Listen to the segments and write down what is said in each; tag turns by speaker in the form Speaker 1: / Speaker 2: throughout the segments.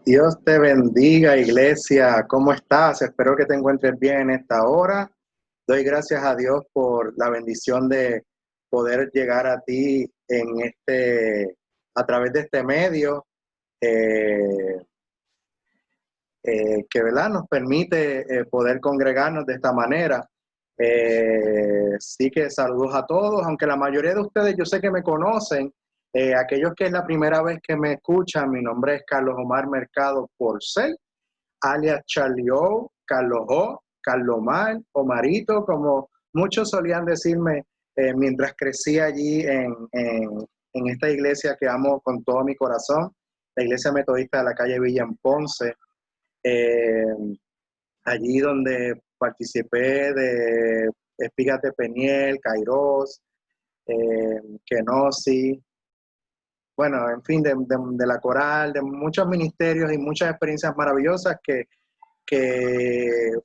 Speaker 1: Dios te bendiga, iglesia. ¿Cómo estás? Espero que te encuentres bien en esta hora. Doy gracias a Dios por la bendición de poder llegar a ti a través de este medio, eh, que ¿verdad? Nos permite poder congregarnos de esta manera. Sí que saludos a todos, aunque la mayoría de ustedes yo sé que me conocen. Aquellos que es la primera vez que me escuchan, mi nombre es Carlos Omar Mercado Porcel, alias Charlie O, Carlos O, Carlomar, Omarito, como muchos solían decirme mientras crecí allí en esta iglesia que amo con todo mi corazón, la iglesia metodista de la calle Villa en Ponce, eh, allí donde participé de Espigas de Peniel, Kairos, Kenosi, bueno, en fin, de la coral, de muchos ministerios y muchas experiencias maravillosas que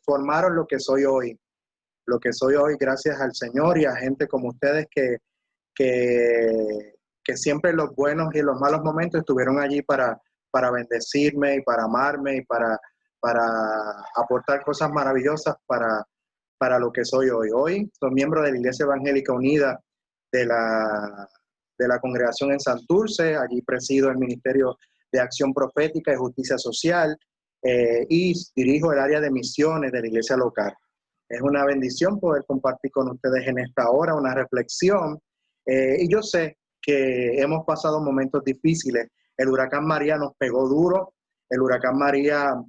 Speaker 1: formaron lo que soy hoy gracias al Señor y a gente como ustedes que siempre en los buenos y en los malos momentos estuvieron allí para bendecirme y para amarme y para aportar cosas maravillosas para lo que soy hoy. Hoy soy miembro de la Iglesia Evangélica Unida de de la congregación en Santurce, allí presido el Ministerio de Acción Profética y Justicia Social y dirijo el área de misiones de la iglesia local. Es una bendición poder compartir con ustedes en esta hora una reflexión y yo sé que hemos pasado momentos difíciles. El huracán María nos pegó duro, el huracán María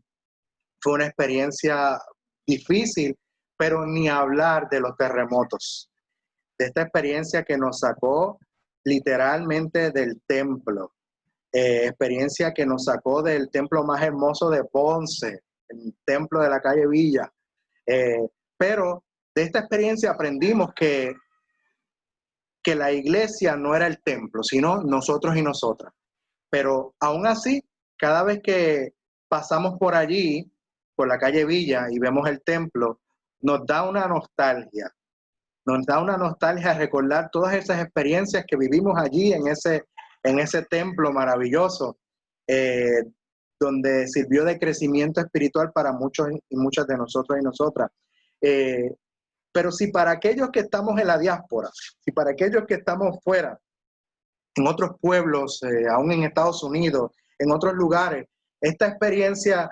Speaker 1: fue una experiencia difícil, pero ni hablar de los terremotos, de esta experiencia que nos sacó literalmente del templo, experiencia que nos sacó del templo más hermoso de Ponce, el templo de la calle Villa. Pero de esta experiencia aprendimos que la iglesia no era el templo, sino nosotros y nosotras. Pero aún así, cada vez que pasamos por allí, por la calle Villa, y vemos el templo, nos da una nostalgia. Nos da una nostalgia recordar todas esas experiencias que vivimos allí en ese templo maravilloso, eh, donde sirvió de crecimiento espiritual para muchos y muchas de nosotros y nosotras. Eh, pero si para aquellos que estamos en la diáspora, si para aquellos que estamos fuera, en otros pueblos, aún en Estados Unidos, en otros lugares, esta experiencia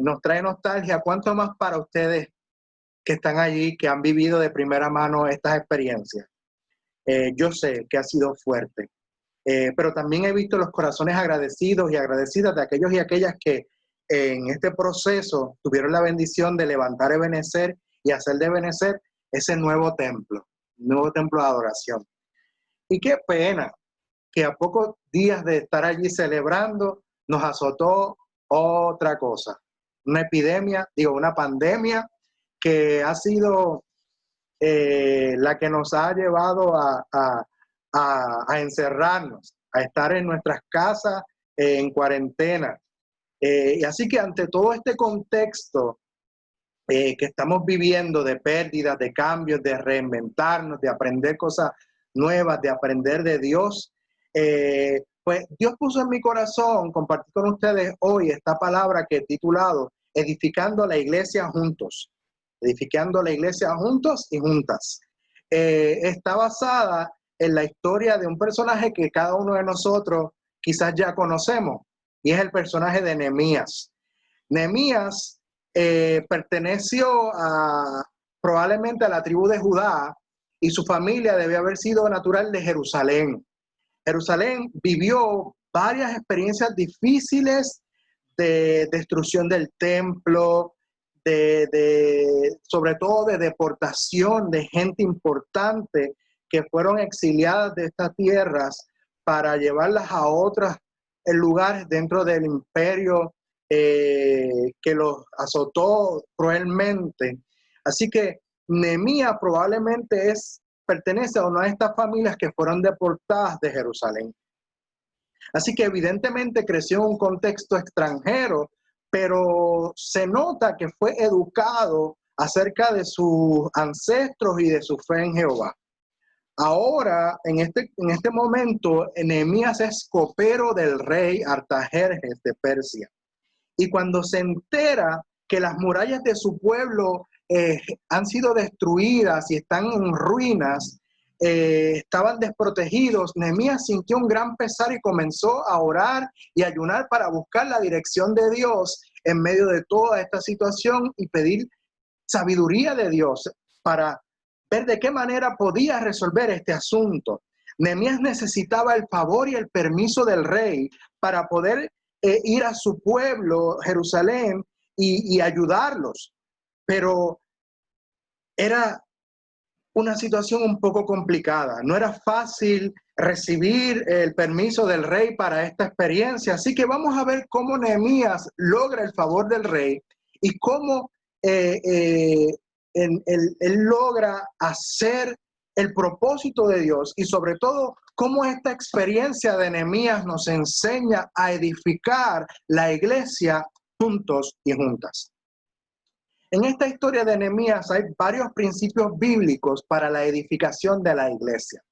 Speaker 1: nos trae nostalgia, ¿cuánto más para ustedes que están allí, que han vivido de primera mano estas experiencias? Yo sé que ha sido fuerte, pero también he visto los corazones agradecidos y agradecidas de aquellos y aquellas que en este proceso tuvieron la bendición de levantar Ebenezer y hacer de Ebenezer ese nuevo templo, un nuevo templo de adoración. Y qué pena que a pocos días de estar allí celebrando nos azotó otra cosa, una epidemia, una pandemia que ha sido la que nos ha llevado a encerrarnos, a estar en nuestras casas en cuarentena. Y así que ante todo este contexto que estamos viviendo de pérdidas, de cambios, de reinventarnos, de aprender cosas nuevas, de aprender de Dios, pues Dios puso en mi corazón compartir con ustedes hoy esta palabra que he titulado Edificando la Iglesia Juntos. Edificando la Iglesia juntos y juntas. Está basada en la historia de un personaje que cada uno de nosotros quizás ya conocemos, y es el personaje de Nehemías. Nehemías perteneció probablemente a la tribu de Judá, y su familia debe haber sido natural de Jerusalén. Jerusalén vivió varias experiencias difíciles de destrucción del templo, sobre todo de deportación de gente importante que fueron exiliadas de estas tierras para llevarlas a otros lugares dentro del imperio que los azotó cruelmente. Así que Nehemías probablemente pertenece a una de estas familias que fueron deportadas de Jerusalén. Así que evidentemente creció en un contexto extranjero, pero se nota que fue educado acerca de sus ancestros y de su fe en Jehová. Ahora, en este momento, Nehemías es copero del rey Artajerjes de Persia. Y cuando se entera que las murallas de su pueblo han sido destruidas y están en ruinas, estaban desprotegidos, Nehemías sintió un gran pesar y comenzó a orar y ayunar para buscar la dirección de Dios en medio de toda esta situación y pedir sabiduría de Dios para ver de qué manera podía resolver este asunto. Nehemías necesitaba el favor y el permiso del rey para poder ir a su pueblo, Jerusalén, y ayudarlos. Pero era una situación un poco complicada. No era fácil recibir el permiso del rey para esta experiencia. Así que vamos a ver cómo Nehemías logra el favor del rey y cómo él logra hacer el propósito de Dios y sobre todo cómo esta experiencia de Nehemías nos enseña a edificar la iglesia juntos y juntas. En esta historia de Nehemías hay varios principios bíblicos para la edificación de la iglesia.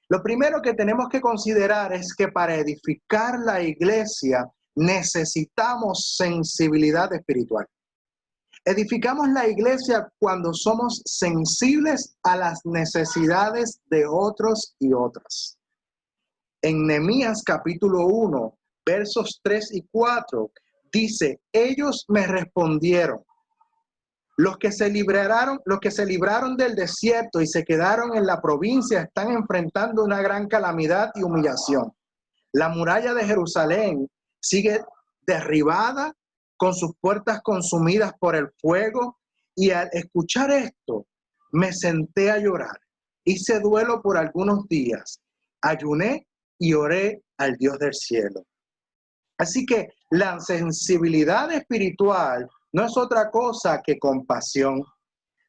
Speaker 1: Lo primero que tenemos que considerar es que para edificar la iglesia necesitamos sensibilidad espiritual. Edificamos la iglesia cuando somos sensibles a las necesidades de otros y otras. En Nehemías capítulo 1, versos 3 y 4, dice, ellos me respondieron, los que se libraron del desierto y se quedaron en la provincia están enfrentando una gran calamidad y humillación. La muralla de Jerusalén sigue derribada, con sus puertas consumidas por el fuego, y al escuchar esto, me senté a llorar. Hice duelo por algunos días, ayuné y oré al Dios del cielo. Así que la sensibilidad espiritual no es otra cosa que compasión.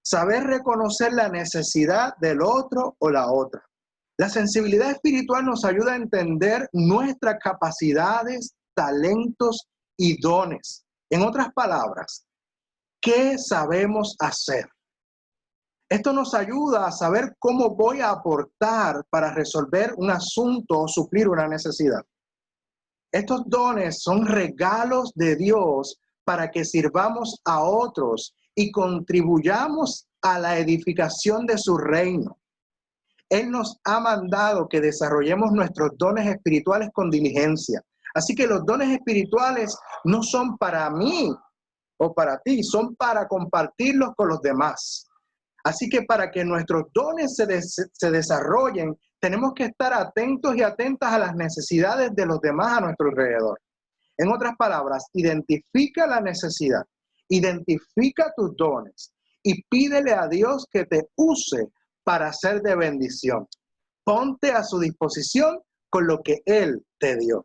Speaker 1: Saber reconocer la necesidad del otro o la otra. La sensibilidad espiritual nos ayuda a entender nuestras capacidades, talentos y dones. En otras palabras, ¿qué sabemos hacer? Esto nos ayuda a saber cómo voy a aportar para resolver un asunto o suplir una necesidad. Estos dones son regalos de Dios para que sirvamos a otros y contribuyamos a la edificación de su reino. Él nos ha mandado que desarrollemos nuestros dones espirituales con diligencia. Así que los dones espirituales no son para mí o para ti, son para compartirlos con los demás. Así que para que nuestros dones se desarrollen, tenemos que estar atentos y atentas a las necesidades de los demás a nuestro alrededor. En otras palabras, identifica la necesidad, identifica tus dones y pídele a Dios que te use para ser de bendición. Ponte a su disposición con lo que Él te dio.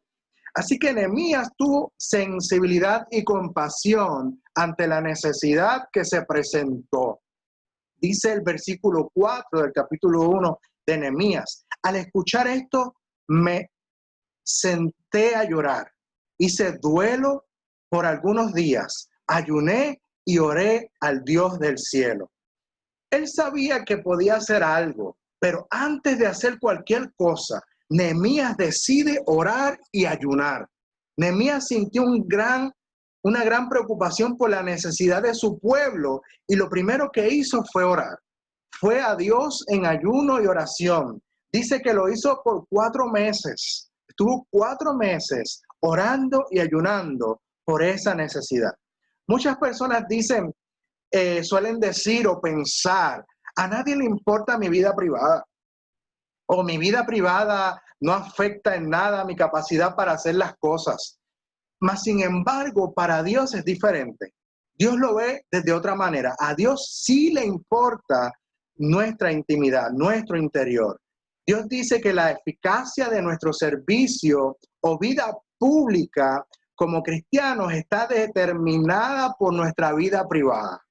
Speaker 1: Así que Nehemías tuvo sensibilidad y compasión ante la necesidad que se presentó. Dice el versículo 4 del capítulo 1 de Nehemías, al escuchar esto me senté a llorar, hice duelo por algunos días, ayuné y oré al Dios del cielo. Él sabía que podía hacer algo, pero antes de hacer cualquier cosa, Nehemías decide orar y ayunar. Nehemías sintió una gran preocupación por la necesidad de su pueblo y lo primero que hizo fue orar. Fue a Dios en ayuno y oración. Dice que lo hizo por 4 meses. Estuvo 4 meses orando y ayunando por esa necesidad. Muchas personas suelen decir o pensar, a nadie le importa mi vida privada, o mi vida privada no afecta en nada mi capacidad para hacer las cosas. Mas, sin embargo, para Dios es diferente. Dios lo ve desde otra manera. A Dios sí le importa nuestra intimidad, nuestro interior. Dios dice que la eficacia de nuestro servicio o vida pública como cristianos está determinada por nuestra vida privada.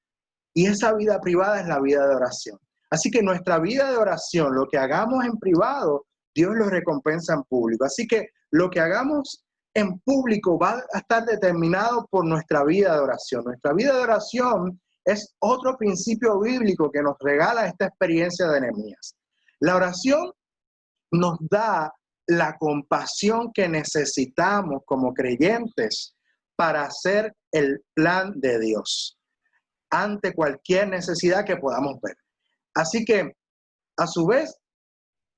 Speaker 1: Y esa vida privada es la vida de oración. Así que nuestra vida de oración, lo que hagamos en privado, Dios lo recompensa en público. Así que lo que hagamos en público va a estar determinado por nuestra vida de oración. Nuestra vida de oración es otro principio bíblico que nos regala esta experiencia de Nehemías. La oración nos da la compasión que necesitamos como creyentes para hacer el plan de Dios ante cualquier necesidad que podamos ver. Así que, a su vez,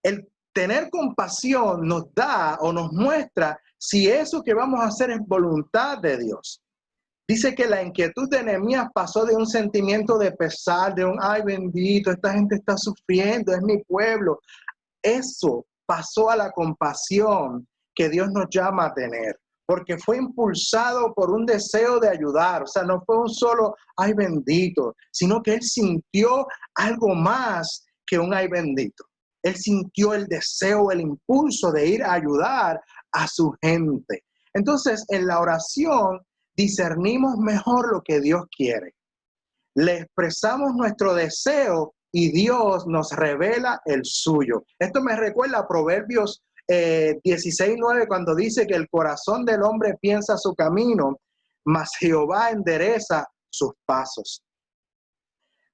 Speaker 1: el tener compasión nos da o nos muestra si eso que vamos a hacer es voluntad de Dios. Dice que la inquietud de Nehemías pasó de un sentimiento de pesar, de un, ay bendito, esta gente está sufriendo, es mi pueblo. Eso pasó a la compasión que Dios nos llama a tener, porque fue impulsado por un deseo de ayudar. O sea, no fue un solo, ay bendito, sino que él sintió algo más que un ay bendito. Él sintió el deseo, el impulso de ir a ayudar a su gente. Entonces, en la oración discernimos mejor lo que Dios quiere. Le expresamos nuestro deseo y Dios nos revela el suyo. Esto me recuerda a Proverbios 16:9, cuando dice que el corazón del hombre piensa su camino, mas Jehová endereza sus pasos.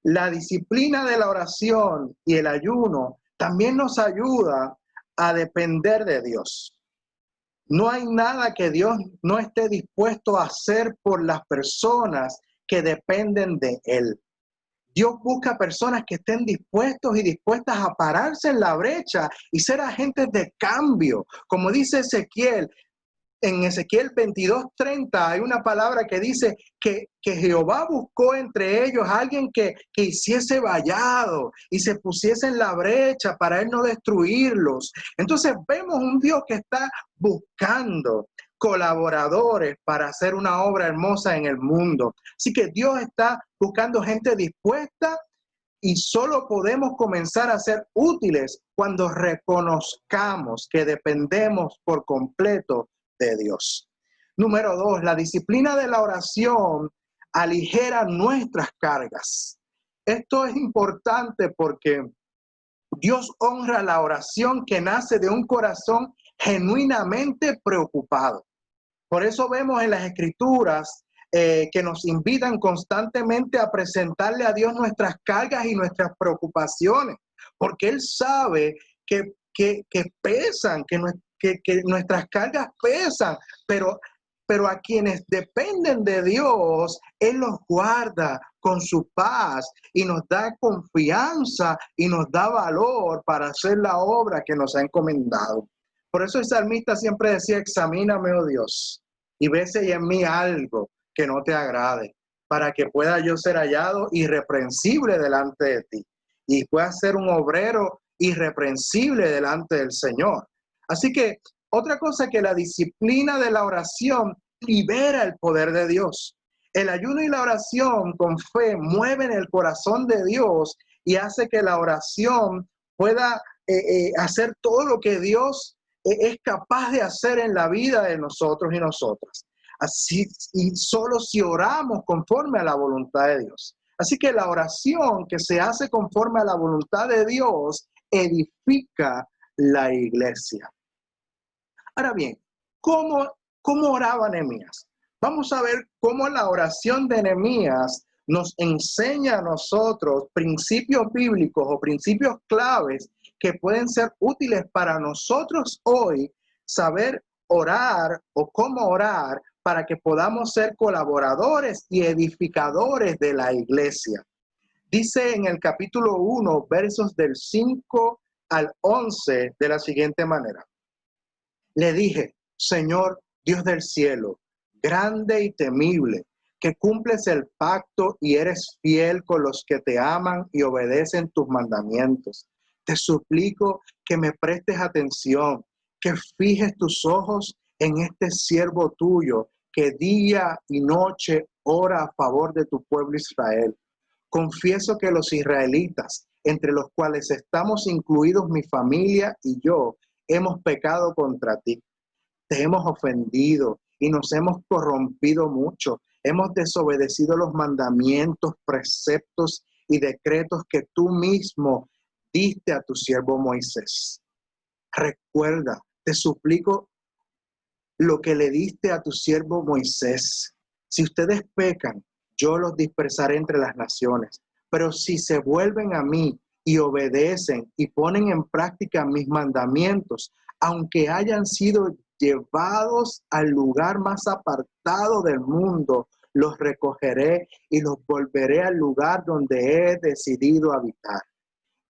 Speaker 1: La disciplina de la oración y el ayuno también nos ayuda a depender de Dios. No hay nada que Dios no esté dispuesto a hacer por las personas que dependen de Él. Dios busca personas que estén dispuestos y dispuestas a pararse en la brecha y ser agentes de cambio. Como dice Ezequiel, en Ezequiel 22:30 hay una palabra que dice que Jehová buscó entre ellos a alguien que hiciese vallado y se pusiese en la brecha para él no destruirlos. Entonces vemos un Dios que está buscando colaboradores para hacer una obra hermosa en el mundo. Así que Dios está buscando gente dispuesta y solo podemos comenzar a ser útiles cuando reconozcamos que dependemos por completo de Dios. Número 2, la disciplina de la oración aligera nuestras cargas. Esto es importante porque Dios honra la oración que nace de un corazón genuinamente preocupado. Por eso vemos en las Escrituras que nos invitan constantemente a presentarle a Dios nuestras cargas y nuestras preocupaciones, porque Él sabe que pesan, que nuestras cargas pesan, pero a quienes dependen de Dios, Él los guarda con su paz y nos da confianza y nos da valor para hacer la obra que nos ha encomendado. Por eso el salmista siempre decía, examíname, oh Dios, y ve si hay en mí algo que no te agrade, para que pueda yo ser hallado irreprensible delante de ti y pueda ser un obrero irreprensible delante del Señor. Así que otra cosa, que la disciplina de la oración libera el poder de Dios. El ayuno y la oración con fe mueven el corazón de Dios y hace que la oración pueda hacer todo lo que Dios es capaz de hacer en la vida de nosotros y nosotras. Así, y solo si oramos conforme a la voluntad de Dios. Así que la oración que se hace conforme a la voluntad de Dios edifica la iglesia. Ahora bien, ¿cómo oraba Nehemías? Vamos a ver cómo la oración de Nehemías nos enseña a nosotros principios bíblicos o principios claves que pueden ser útiles para nosotros hoy, saber orar o cómo orar para que podamos ser colaboradores y edificadores de la iglesia. Dice en el capítulo 1, versos del 5 al 11 de la siguiente manera. Le dije, Señor, Dios del cielo, grande y temible, que cumples el pacto y eres fiel con los que te aman y obedecen tus mandamientos. Te suplico que me prestes atención, que fijes tus ojos en este siervo tuyo, que día y noche ora a favor de tu pueblo Israel. Confieso que los israelitas, entre los cuales estamos incluidos mi familia y yo, hemos pecado contra ti. Te hemos ofendido y nos hemos corrompido mucho. Hemos desobedecido los mandamientos, preceptos y decretos que tú mismo diste a tu siervo Moisés. Recuerda, te suplico lo que le diste a tu siervo Moisés. Si ustedes pecan, yo los dispersaré entre las naciones. Pero si se vuelven a mí y obedecen y ponen en práctica mis mandamientos, aunque hayan sido llevados al lugar más apartado del mundo, los recogeré y los volveré al lugar donde he decidido habitar.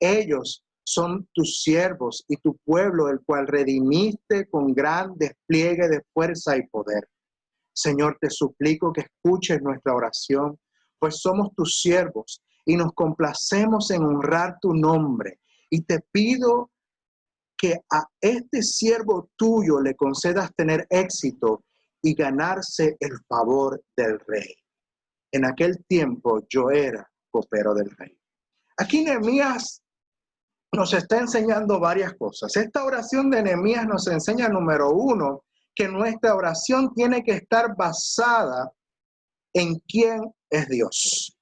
Speaker 1: Ellos son tus siervos y tu pueblo, el cual redimiste con gran despliegue de fuerza y poder. Señor, te suplico que escuches nuestra oración, pues somos tus siervos y nos complacemos en honrar tu nombre. Y te pido que a este siervo tuyo le concedas tener éxito y ganarse el favor del rey. En aquel tiempo yo era copero del rey. Aquí Nehemías nos está enseñando varias cosas. Esta oración de Nehemías nos enseña, número uno, que nuestra oración tiene que estar basada en quién es Dios.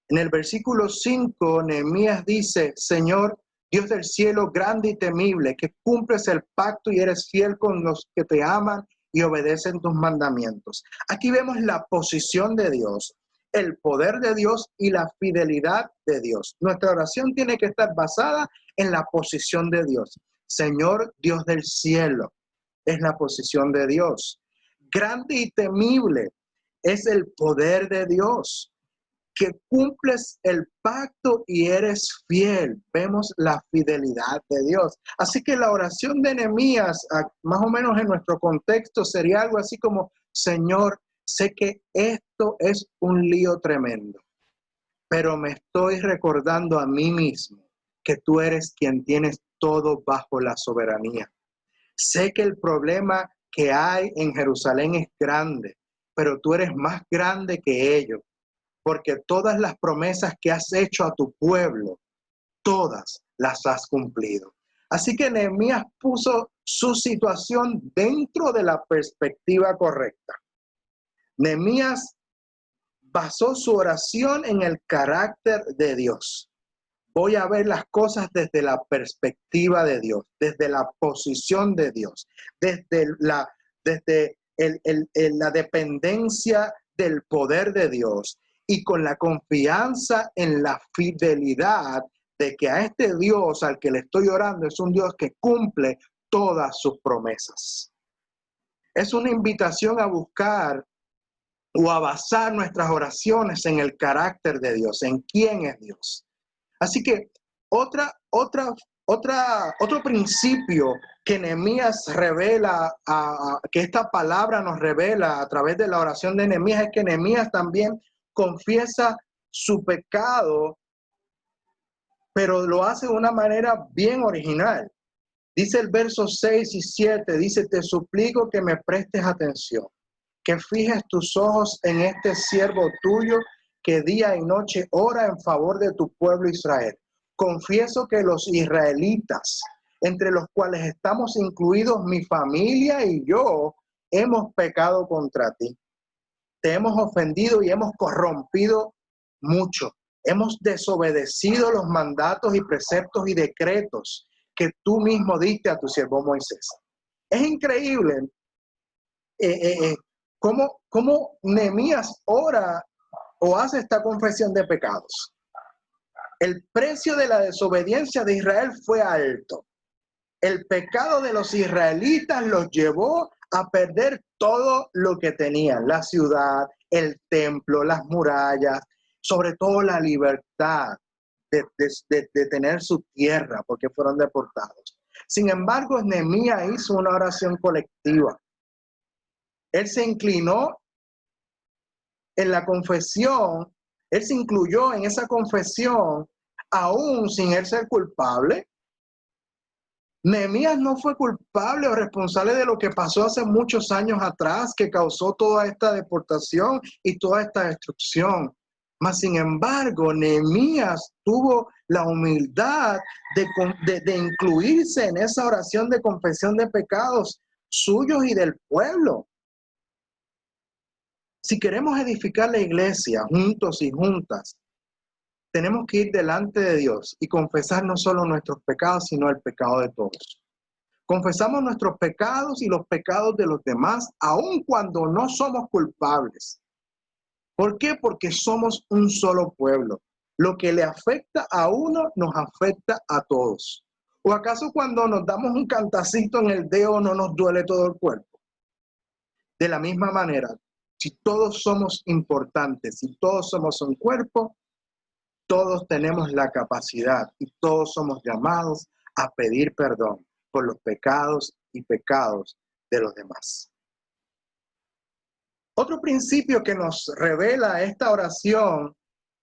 Speaker 1: En el versículo 5, Nehemías dice: Señor, Dios del cielo, grande y temible, que cumples el pacto y eres fiel con los que te aman y obedecen tus mandamientos. Aquí vemos la posición de Dios, el poder de Dios y la fidelidad de Dios. Nuestra oración tiene que estar basada en la posición de Dios. Señor, Dios del cielo, es la posición de Dios. Grande y temible es el poder de Dios. Que cumples el pacto y eres fiel. Vemos la fidelidad de Dios. Así que la oración de Nehemías, más o menos en nuestro contexto, sería algo así como: Señor, sé que esto es un lío tremendo, pero me estoy recordando a mí mismo que tú eres quien tienes todo bajo la soberanía. Sé que el problema que hay en Jerusalén es grande, pero tú eres más grande que ellos, porque todas las promesas que has hecho a tu pueblo, todas las has cumplido. Así que Nehemías puso su situación dentro de la perspectiva correcta. Nehemías basó su oración en el carácter de Dios. Voy a ver las cosas desde la perspectiva de Dios, desde la posición de Dios, desde la dependencia del poder de Dios y con la confianza en la fidelidad de que a este Dios al que le estoy orando es un Dios que cumple todas sus promesas. Es una invitación a buscar o a basar nuestras oraciones en el carácter de Dios, en quién es Dios. Así que otro principio que Nehemías revela, que esta palabra nos revela a través de la oración de Nehemías, es que Nehemías también confiesa su pecado, pero lo hace de una manera bien original. Dice el verso 6 y 7, dice: te suplico que me prestes atención, que fijes tus ojos en este siervo tuyo, que día y noche ora en favor de tu pueblo Israel. Confieso que los israelitas, entre los cuales estamos incluidos mi familia y yo, hemos pecado contra ti. Te hemos ofendido y hemos corrompido mucho. Hemos desobedecido los mandatos y preceptos y decretos que tú mismo diste a tu siervo Moisés. Es increíble cómo Nehemías ora o hace esta confesión de pecados. El precio de la desobediencia de Israel fue alto. El pecado de los israelitas los llevó a perder todo lo que tenían: la ciudad, el templo, las murallas, sobre todo la libertad de tener su tierra, porque fueron deportados. Sin embargo, Nehemías hizo una oración colectiva. Él se inclinó en la confesión, él se incluyó en esa confesión, aún sin él ser culpable. Nehemías no fue culpable o responsable de lo que pasó hace muchos años atrás, que causó toda esta deportación y toda esta destrucción. Mas, sin embargo, Nehemías tuvo la humildad de incluirse en esa oración de confesión de pecados suyos y del pueblo. Si queremos edificar la iglesia juntos y juntas, tenemos que ir delante de Dios y confesar no solo nuestros pecados, sino el pecado de todos. Confesamos nuestros pecados y los pecados de los demás, aun cuando no somos culpables. ¿Por qué? Porque somos un solo pueblo. Lo que le afecta a uno nos afecta a todos. ¿O acaso cuando nos damos un cantacito en el dedo no nos duele todo el cuerpo? De la misma manera, si todos somos importantes, si todos somos un cuerpo, todos tenemos la capacidad y todos somos llamados a pedir perdón por los pecados y pecados de los demás. Otro principio que nos revela esta oración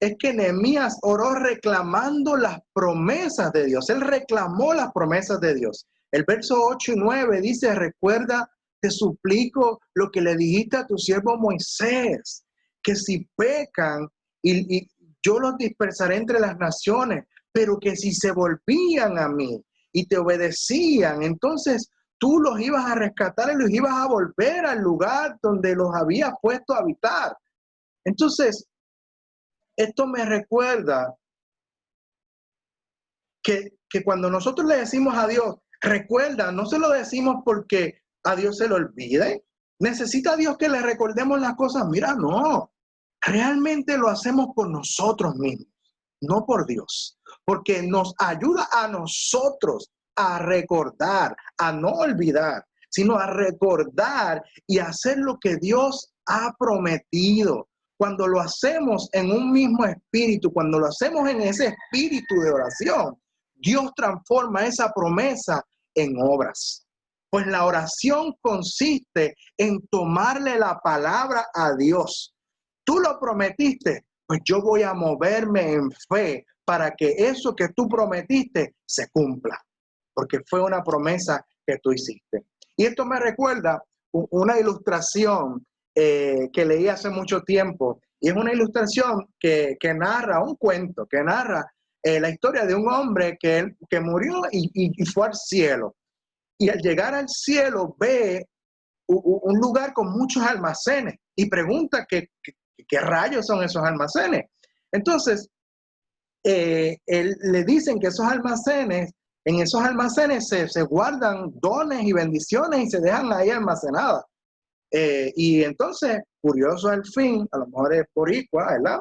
Speaker 1: es que Nehemías oró reclamando las promesas de Dios. Él reclamó las promesas de Dios. El verso 8 y 9 dice, recuerda, te suplico lo que le dijiste a tu siervo Moisés, que si pecan y yo los dispersaré entre las naciones, pero que si se volvían a mí y te obedecían, entonces tú los ibas a rescatar y los ibas a volver al lugar donde los habías puesto a habitar. Entonces, esto me recuerda que cuando nosotros le decimos a Dios, recuerda, no se lo decimos porque a Dios se lo olvide. ¿Necesita Dios que le recordemos las cosas? Mira, no. Realmente lo hacemos por nosotros mismos, no por Dios. Porque nos ayuda a nosotros a recordar, a no olvidar, sino a recordar y hacer lo que Dios ha prometido. Cuando lo hacemos en un mismo espíritu, cuando lo hacemos en ese espíritu de oración, Dios transforma esa promesa en obras. Pues la oración consiste en tomarle la palabra a Dios. Tú lo prometiste, pues yo voy a moverme en fe para que eso que tú prometiste se cumpla, porque fue una promesa que tú hiciste. Y esto me recuerda una ilustración que leí hace mucho tiempo, y es una ilustración que narra un cuento, que narra la historia de un hombre que murió y fue al cielo. Y al llegar al cielo ve un lugar con muchos almacenes y pregunta qué rayos son esos almacenes. Entonces, le dicen que en esos almacenes se guardan dones y bendiciones y se dejan ahí almacenadas. Y entonces, curioso al fin, a lo mejor es boricua, ¿verdad?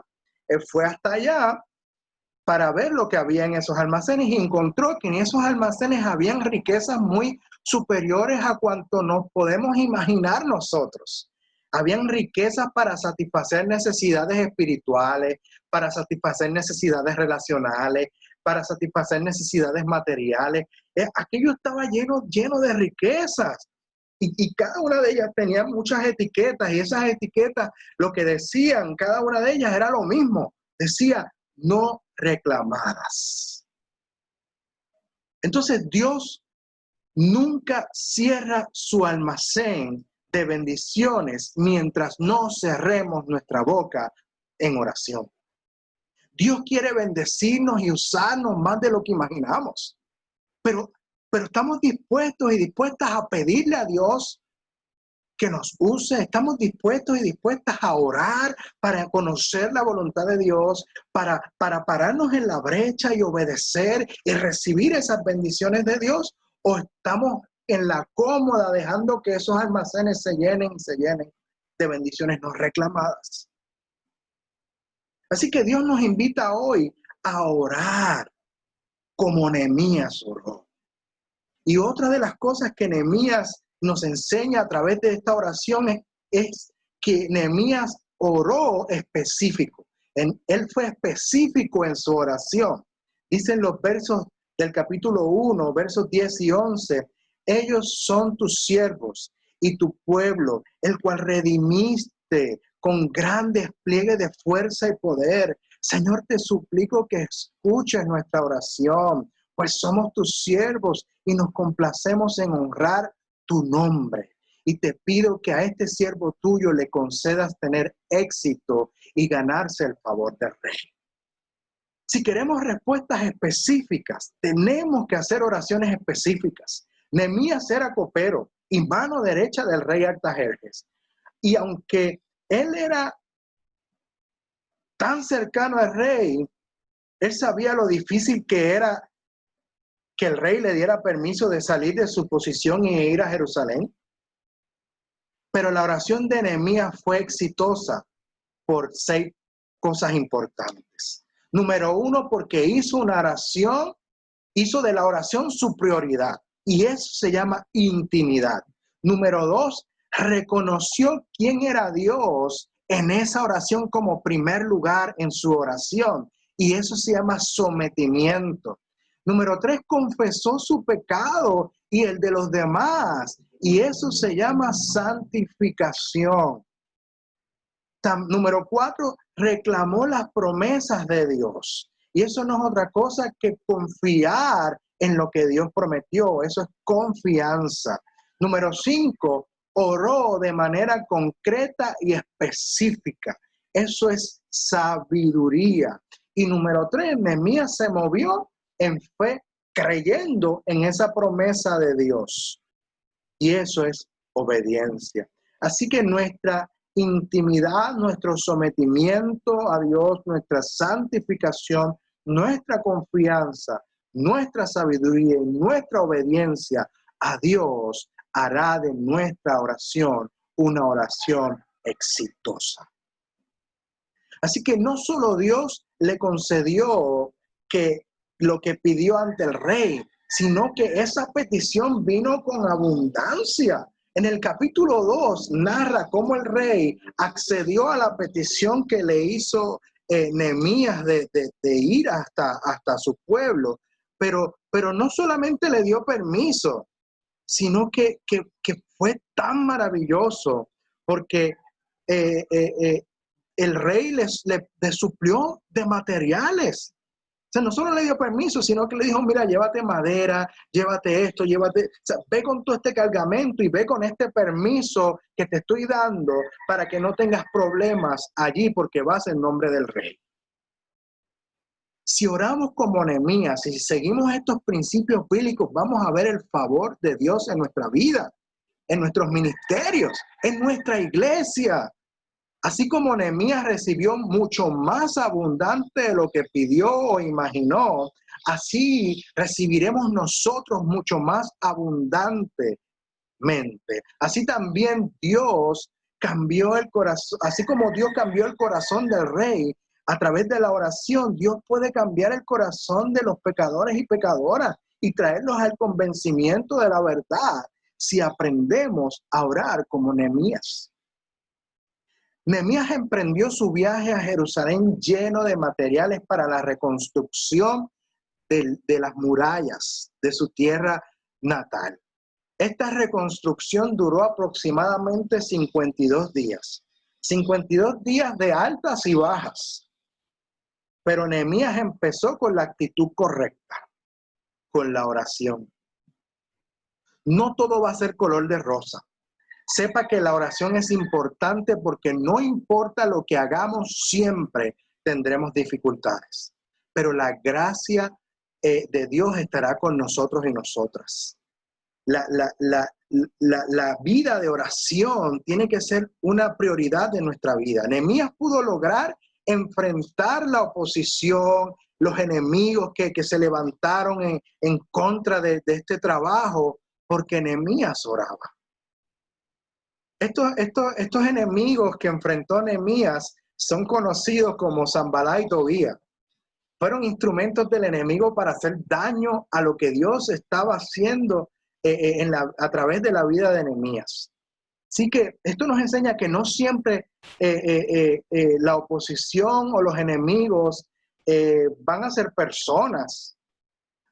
Speaker 1: Fue hasta allá para ver lo que había en esos almacenes y encontró que en esos almacenes habían riquezas muy superiores a cuanto nos podemos imaginar nosotros. Habían riquezas para satisfacer necesidades espirituales, para satisfacer necesidades relacionales, para satisfacer necesidades materiales. Aquello estaba lleno de riquezas. Y cada una de ellas tenía muchas etiquetas, y esas etiquetas, lo que decían cada una de ellas era lo mismo. Decía, no reclamadas. Entonces Dios nunca cierra su almacén de bendiciones mientras no cerremos nuestra boca en oración. Dios quiere bendecirnos y usarnos más de lo que imaginamos, pero estamos dispuestos y dispuestas a pedirle a Dios que nos use. Estamos dispuestos y dispuestas a orar para conocer la voluntad de Dios, para pararnos en la brecha y obedecer y recibir esas bendiciones de Dios, o estamos en la cómoda dejando que esos almacenes se llenen de bendiciones no reclamadas. Así que Dios nos invita hoy a orar como Nehemías oró. Y otra de las cosas que Nehemías nos enseña a través de esta oración es que Nehemías oró específico. Él fue específico en su oración. Dicen los versos del capítulo 1, versos 10 y 11, ellos son tus siervos y tu pueblo, el cual redimiste con gran despliegue de fuerza y poder. Señor, te suplico que escuches nuestra oración, pues somos tus siervos y nos complacemos en honrar tu nombre. Y te pido que a este siervo tuyo le concedas tener éxito y ganarse el favor del rey. Si queremos respuestas específicas, tenemos que hacer oraciones específicas. Nehemías era copero y mano derecha del rey Artajerjes. Y aunque él era tan cercano al rey, él sabía lo difícil que era que el rey le diera permiso de salir de su posición y ir a Jerusalén. Pero la oración de Nehemías fue exitosa por 6 cosas importantes. Número 1, porque hizo una oración hizo de la oración su prioridad. Y eso se llama intimidad. Número 2, reconoció quién era Dios en esa oración como primer lugar en su oración. Y eso se llama sometimiento. Número 3, confesó su pecado y el de los demás. Y eso se llama santificación. Número 4, reclamó las promesas de Dios. Y eso no es otra cosa que confiar en lo que Dios prometió. Eso es confianza. Número 5, oró de manera concreta y específica. Eso es sabiduría. Y número 3, Nehemías se movió en fe, creyendo en esa promesa de Dios. Y eso es obediencia. Así que nuestra intimidad, nuestro sometimiento a Dios, nuestra santificación, nuestra confianza, nuestra sabiduría y nuestra obediencia a Dios hará de nuestra oración una oración exitosa. Así que no solo Dios le concedió lo que pidió ante el rey, sino que esa petición vino con abundancia. En el capítulo 2 narra cómo el rey accedió a la petición que le hizo Nehemías de ir hasta su pueblo, pero no solamente le dio permiso, sino que fue tan maravilloso porque el rey le suplió de materiales. O sea, no solo le dio permiso, sino que le dijo, mira, llévate madera, llévate esto, llévate, o sea, ve con todo este cargamento y ve con este permiso que te estoy dando para que no tengas problemas allí porque vas en nombre del rey. Si oramos como Nehemías y si seguimos estos principios bíblicos, vamos a ver el favor de Dios en nuestra vida, en nuestros ministerios, en nuestra iglesia. Así como Nehemías recibió mucho más abundante de lo que pidió o imaginó, así recibiremos nosotros mucho más abundantemente. Así también Dios cambió el corazón, así como Dios cambió el corazón del rey a través de la oración, Dios puede cambiar el corazón de los pecadores y pecadoras y traerlos al convencimiento de la verdad si aprendemos a orar como Nehemías. Nehemías emprendió su viaje a Jerusalén lleno de materiales para la reconstrucción de las murallas de su tierra natal. Esta reconstrucción duró aproximadamente 52 días. 52 días de altas y bajas. Pero Nehemías empezó con la actitud correcta, con la oración. No todo va a ser color de rosa. Sepa que la oración es importante porque no importa lo que hagamos, siempre tendremos dificultades. Pero la gracia de Dios estará con nosotros y nosotras. La vida de oración tiene que ser una prioridad de nuestra vida. Nehemías pudo lograr enfrentar la oposición, los enemigos que se levantaron en contra de este trabajo, porque Nehemías oraba. Estos enemigos que enfrentó Nehemías son conocidos como Sanballat y Tobías. Fueron instrumentos del enemigo para hacer daño a lo que Dios estaba haciendo a través de la vida de Nehemías. Así que esto nos enseña que no siempre la oposición o los enemigos van a ser personas.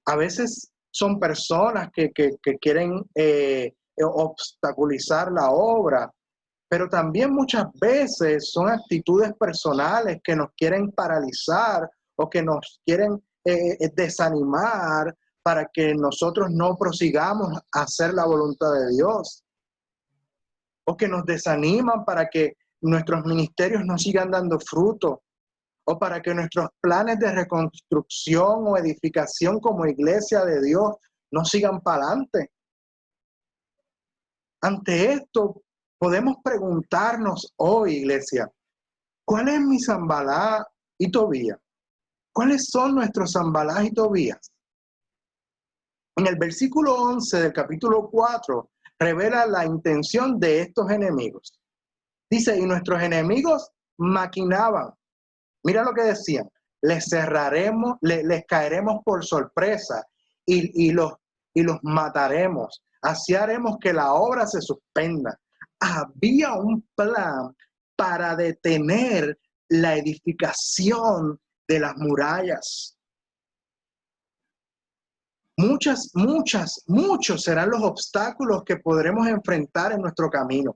Speaker 1: A veces son personas que quieren obstaculizar la obra, pero también muchas veces son actitudes personales que nos quieren paralizar o que nos quieren desanimar para que nosotros no prosigamos a hacer la voluntad de Dios, o que nos desaniman para que nuestros ministerios no sigan dando fruto, o para que nuestros planes de reconstrucción o edificación como iglesia de Dios no sigan para adelante. Ante esto, podemos preguntarnos hoy, iglesia, ¿cuál es mi Sanballat y Tobías? ¿Cuáles son nuestros Sanballat y Tobías? En el versículo 11 del capítulo 4 revela la intención de estos enemigos. Dice, y nuestros enemigos maquinaban. Mira lo que decían, les caeremos por sorpresa y los mataremos. Así haremos que la obra se suspenda. Había un plan para detener la edificación de las murallas. Muchos serán los obstáculos que podremos enfrentar en nuestro camino.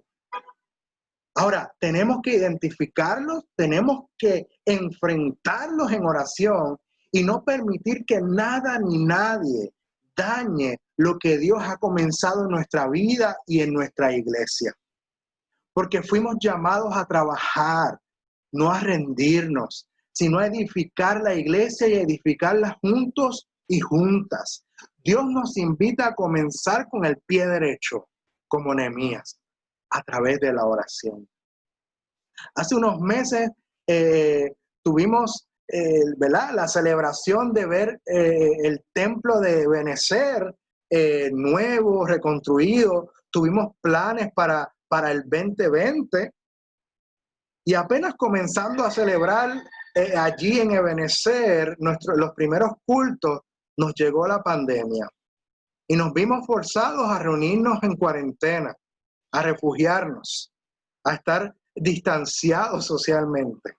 Speaker 1: Ahora, tenemos que identificarlos, tenemos que enfrentarlos en oración y no permitir que nada ni nadie dañe lo que Dios ha comenzado en nuestra vida y en nuestra iglesia. Porque fuimos llamados a trabajar, no a rendirnos, sino a edificar la iglesia y a edificarla juntos y juntas. Dios nos invita a comenzar con el pie derecho, como Nehemías, a través de la oración. Hace unos meses tuvimos la celebración de ver el templo de Ebenezer nuevo, reconstruido. Tuvimos planes para el 2020 y apenas comenzando a celebrar allí en Ebenezer los primeros cultos, nos llegó la pandemia y nos vimos forzados a reunirnos en cuarentena, a refugiarnos, a estar distanciados socialmente.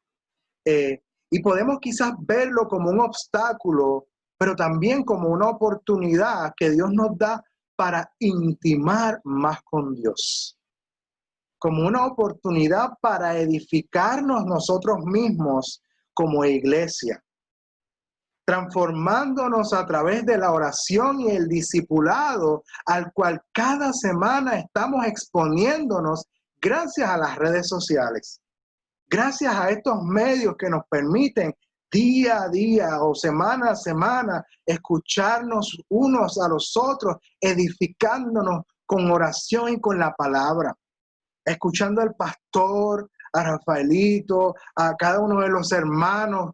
Speaker 1: Y podemos quizás verlo como un obstáculo, pero también como una oportunidad que Dios nos da para intimar más con Dios. Como una oportunidad para edificarnos nosotros mismos como iglesia, transformándonos a través de la oración y el discipulado al cual cada semana estamos exponiéndonos gracias a las redes sociales, gracias a estos medios que nos permiten día a día o semana a semana escucharnos unos a los otros, edificándonos con oración y con la palabra, escuchando al pastor, a Rafaelito, a cada uno de los hermanos,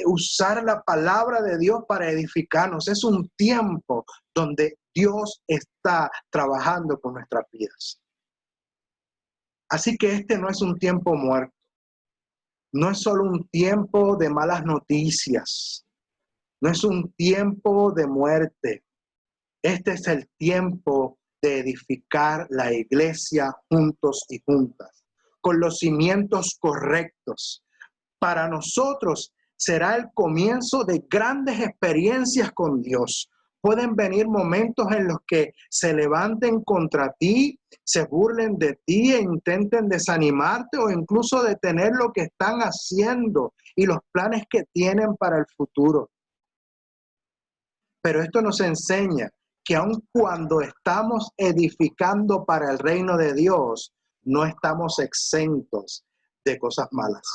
Speaker 1: usar la palabra de Dios para edificarnos. Es un tiempo donde Dios está trabajando con nuestras vidas. Así que este no es un tiempo muerto. No es solo un tiempo de malas noticias. No es un tiempo de muerte. Este es el tiempo de edificar la iglesia juntos y juntas, con los cimientos correctos. Para nosotros será el comienzo de grandes experiencias con Dios. Pueden venir momentos en los que se levanten contra ti, se burlen de ti e intenten desanimarte o incluso detener lo que están haciendo y los planes que tienen para el futuro. Pero esto nos enseña que aun cuando estamos edificando para el reino de Dios, no estamos exentos de cosas malas.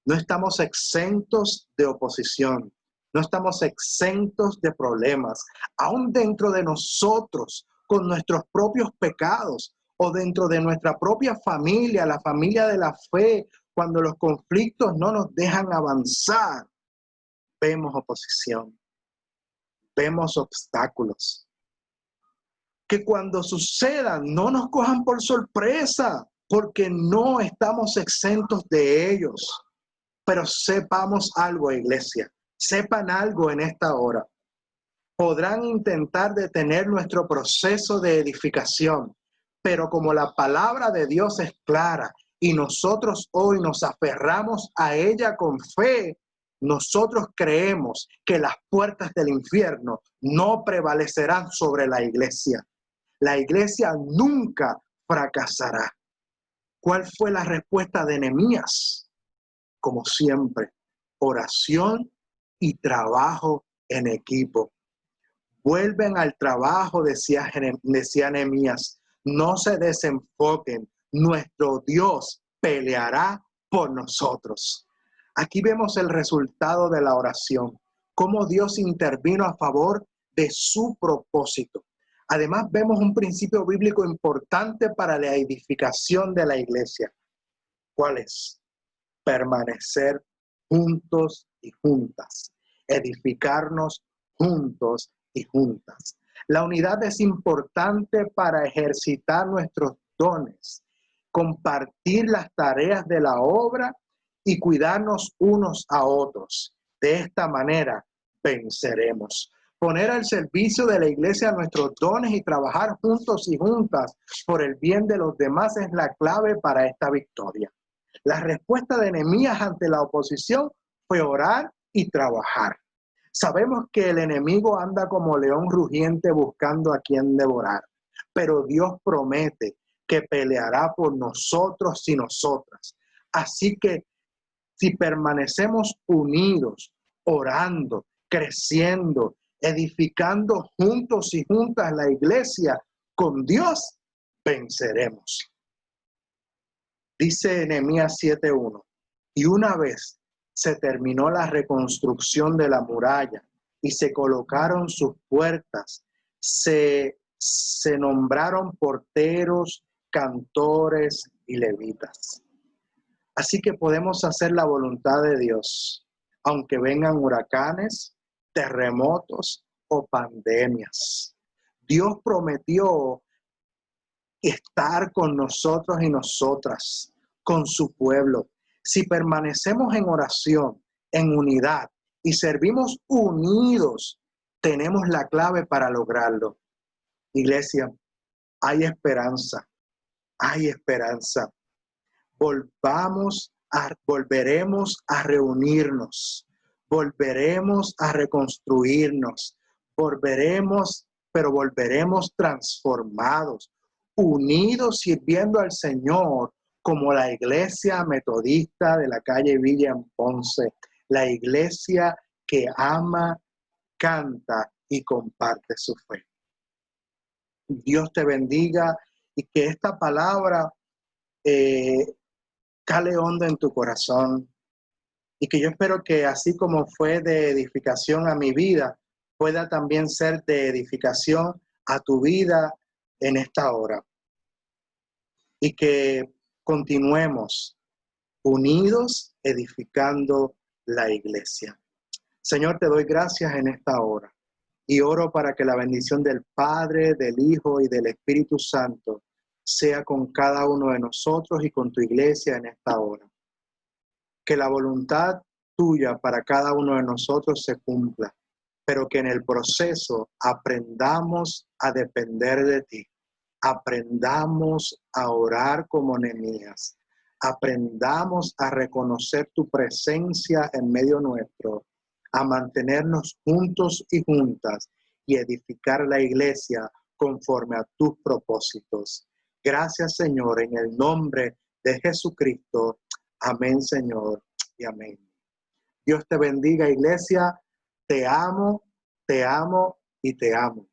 Speaker 1: No estamos exentos de oposición. No estamos exentos de problemas. Aún dentro de nosotros, con nuestros propios pecados, o dentro de nuestra propia familia, la familia de la fe, cuando los conflictos no nos dejan avanzar, vemos oposición, vemos obstáculos. Que cuando sucedan no nos cojan por sorpresa, porque no estamos exentos de ellos. Pero sepamos algo, iglesia, sepan algo en esta hora. Podrán intentar detener nuestro proceso de edificación, pero como la palabra de Dios es clara y nosotros hoy nos aferramos a ella con fe, nosotros creemos que las puertas del infierno no prevalecerán sobre la iglesia. La iglesia nunca fracasará. ¿Cuál fue la respuesta de Nehemías? Como siempre, oración y trabajo en equipo. Vuelven al trabajo, decía Nehemías. No se desenfoquen. Nuestro Dios peleará por nosotros. Aquí vemos el resultado de la oración, cómo Dios intervino a favor de su propósito. Además, vemos un principio bíblico importante para la edificación de la iglesia. ¿Cuál es? Permanecer juntos y juntas, edificarnos juntos y juntas. La unidad es importante para ejercitar nuestros dones, compartir las tareas de la obra y cuidarnos unos a otros. De esta manera venceremos. poner al servicio de la iglesia nuestros dones y trabajar juntos y juntas por el bien de los demás es la clave para esta victoria. La respuesta de Nehemías ante la oposición fue orar y trabajar. Sabemos que el enemigo anda como león rugiente buscando a quien devorar, pero Dios promete que peleará por nosotros y nosotras. Así que si permanecemos unidos, orando, creciendo, edificando juntos y juntas la iglesia, con Dios venceremos. Dice Nehemías 7:1, y una vez se terminó la reconstrucción de la muralla y se colocaron sus puertas, se nombraron porteros, cantores y levitas. Así que podemos hacer la voluntad de Dios, aunque vengan huracanes, terremotos o pandemias. Dios prometió estar con nosotros y nosotras, con su pueblo. Si permanecemos en oración, en unidad y servimos unidos, tenemos la clave para lograrlo. Iglesia, hay esperanza, hay esperanza. Volveremos a reunirnos, volveremos a reconstruirnos, volveremos transformados, unidos sirviendo al Señor como la iglesia metodista de la calle Villa en Ponce, la iglesia que ama, canta y comparte su fe. Dios te bendiga y que esta palabra cale hondo en tu corazón y que yo espero que así como fue de edificación a mi vida, pueda también ser de edificación a tu vida en esta hora. Y que continuemos unidos edificando la iglesia. Señor, te doy gracias en esta hora y oro para que la bendición del Padre, del Hijo y del Espíritu Santo sea con cada uno de nosotros y con tu iglesia en esta hora. Que la voluntad tuya para cada uno de nosotros se cumpla, pero que en el proceso aprendamos a depender de ti. Aprendamos a orar como Nehemías. Aprendamos a reconocer tu presencia en medio nuestro, a mantenernos juntos y juntas y edificar la iglesia conforme a tus propósitos. Gracias, Señor, en el nombre de Jesucristo. Amén, Señor, y amén. Dios te bendiga, iglesia. Te amo y te amo.